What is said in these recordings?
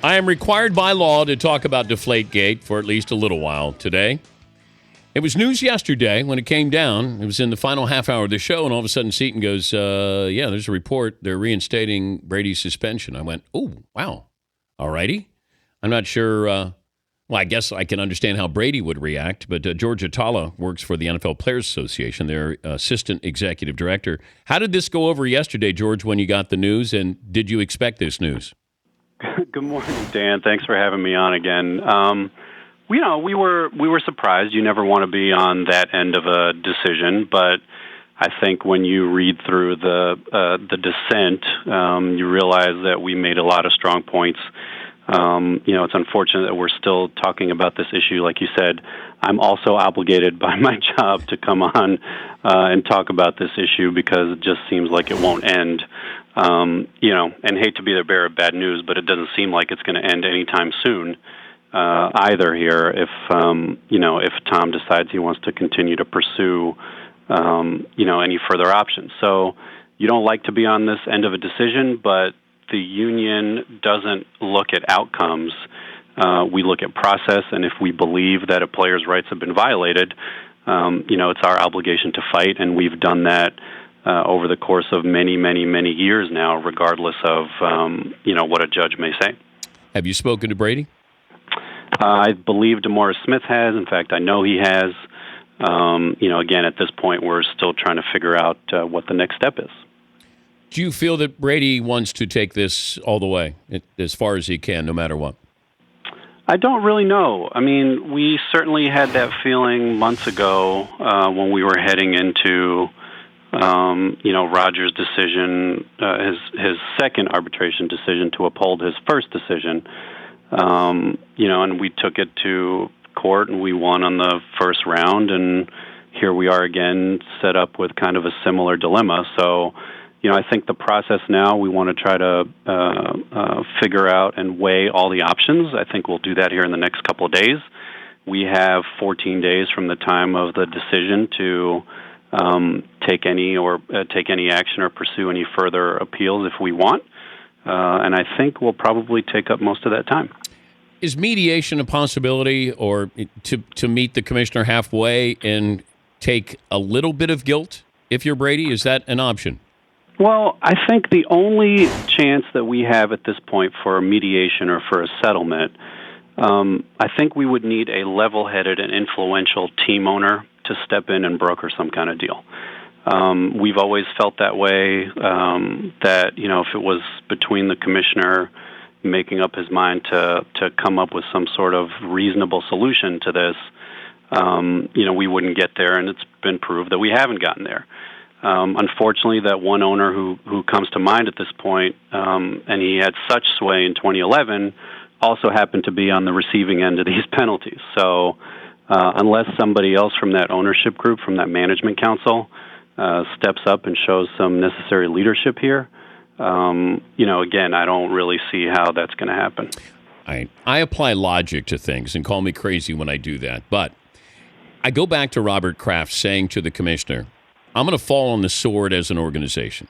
I am required by law to talk about Deflategate for at least a little while today. It was news yesterday when it came down. It was in the final half hour of the show, and all of a sudden Seton goes, yeah, there's a report. They're reinstating Brady's suspension. I went, oh, wow. All righty. I'm not sure. Well, I guess I can understand how Brady would react, but George Atallah works for the NFL Players Association, their assistant executive director. How did this go over yesterday, George, when you got the news, and did you expect this news? Good morning, Dan. Thanks for having me on again. We were surprised. You never want to be on that end of a decision, but I think when you read through the dissent, you realize that we made a lot of strong points. It's unfortunate that we're still talking about this issue. Like you said, I'm also obligated by my job to come on and talk about this issue because it just seems like it won't end. And hate to be the bearer of bad news, but it doesn't seem like it's going to end anytime soon either here if Tom decides he wants to continue to pursue, any further options. So you don't like to be on this end of a decision, but the union doesn't look at outcomes. We look at process, and if we believe that a player's rights have been violated, it's our obligation to fight, and we've done that over the course of many, many, many years now, regardless of, what a judge may say. Have you spoken to Brady? I believe DeMaurice Smith has. In fact, I know he has. Again, at this point, we're still trying to figure out what the next step is. Do you feel that Brady wants to take this all the way, as far as he can, no matter what? I don't really know. I mean, we certainly had that feeling months ago when we were heading into, Roger's decision, his second arbitration decision to uphold his first decision. And we took it to court and we won on the first round, and here we are again set up with kind of a similar dilemma. So, I think the process now, we want to try to figure out and weigh all the options. I think we'll do that here in the next couple of days. We have 14 days from the time of the decision to take any action or pursue any further appeals if we want. And I think we'll probably take up most of that time. Is mediation a possibility, or to meet the commissioner halfway and take a little bit of guilt if you're Brady? Is that an option? Well, I think the only chance that we have at this point for a mediation or for a settlement, I think we would need a level-headed and influential team owner to step in and broker some kind of deal. We've always felt that way, that, if it was between the commissioner making up his mind to come up with some sort of reasonable solution to this, we wouldn't get there, and it's been proved that we haven't gotten there. Unfortunately, that one owner who comes to mind at this point, and he had such sway in 2011, also happened to be on the receiving end of these penalties. So unless somebody else from that ownership group, from that management council, steps up and shows some necessary leadership here, again, I don't really see how that's going to happen. I apply logic to things, and call me crazy when I do that, but I go back to Robert Kraft saying to the commissioner, I'm going to fall on the sword as an organization.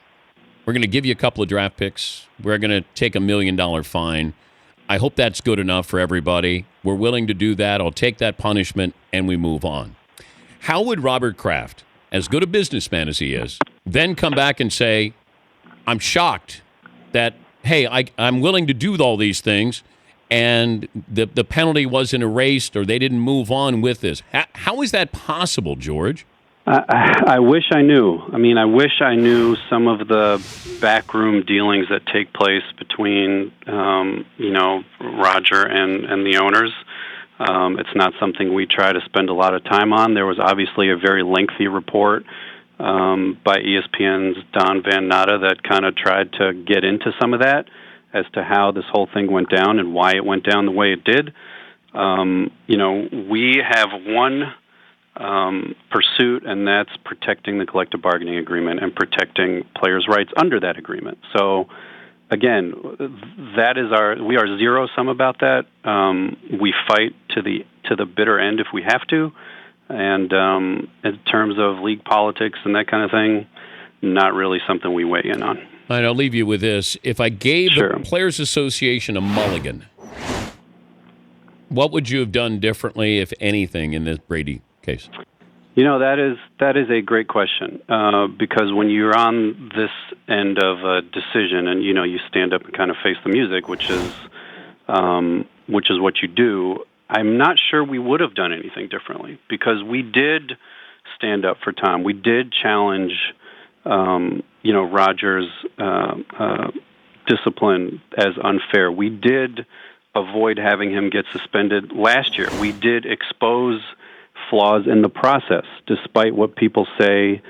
We're going to give you a couple of draft picks. We're going to take $1 million fine. I hope that's good enough for everybody. We're willing to do that. I'll take that punishment, and we move on. How would Robert Kraft, as good a businessman as he is, then come back and say, I'm shocked that, hey, I'm willing to do all these things, and the penalty wasn't erased or they didn't move on with this? How is that possible, George? I wish I knew. I wish I knew some of the backroom dealings that take place between, Roger and the owners. It's not something we try to spend a lot of time on. There was obviously a very lengthy report by ESPN's Don Van Natta that kind of tried to get into some of that as to how this whole thing went down and why it went down the way it did. We have one pursuit, and that's protecting the collective bargaining agreement and protecting players' rights under that agreement. So, again, we are zero-sum about that. We fight to the bitter end if we have to, and in terms of league politics and that kind of thing, not really something we weigh in on. All right, I'll leave you with this. If I gave Sure. the Players Association a mulligan, What would you have done differently, if anything, in this Brady case? That is a great question, because when you're on this end of a decision and, you stand up and kind of face the music, which is what you do, I'm not sure we would have done anything differently, because we did stand up for Tom. We did challenge, Rodgers' discipline as unfair. We did avoid having him get suspended last year. We did expose flaws in the process, despite what people say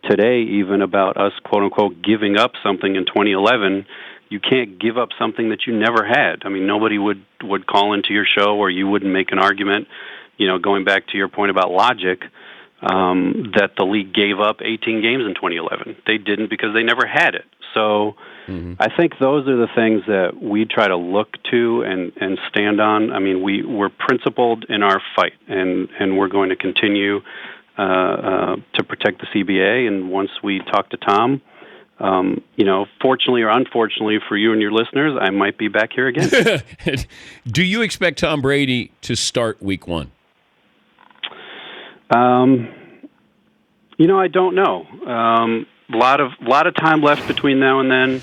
today, even about us, quote unquote, giving up something in 2011. You can't give up something that you never had. I mean, nobody would call into your show, or you wouldn't make an argument, going back to your point about logic, that the league gave up 18 games in 2011. They didn't, because they never had it. So I think those are the things that we try to look to and stand on. I mean, we're principled in our fight, and we're going to continue to protect the CBA. And once we talk to Tom, fortunately or unfortunately for you and your listeners, I might be back here again. Do you expect Tom Brady to start Week 1? I don't know. A lot of time left between now and then,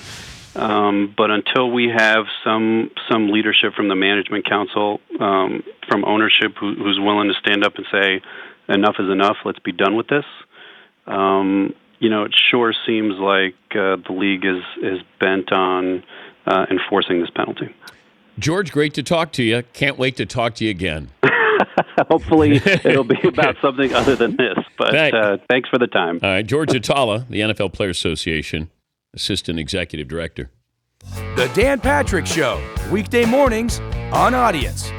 but until we have some leadership from the management council, from ownership, who's willing to stand up and say enough is enough, let's be done with this. It sure seems like the league is bent on enforcing this penalty. George, great to talk to you. Can't wait to talk to you again. Hopefully it'll be about something other than this, but thanks for the time. All right, George Atallah, the NFL Players Association Assistant Executive Director. The Dan Patrick Show, weekday mornings on Audience.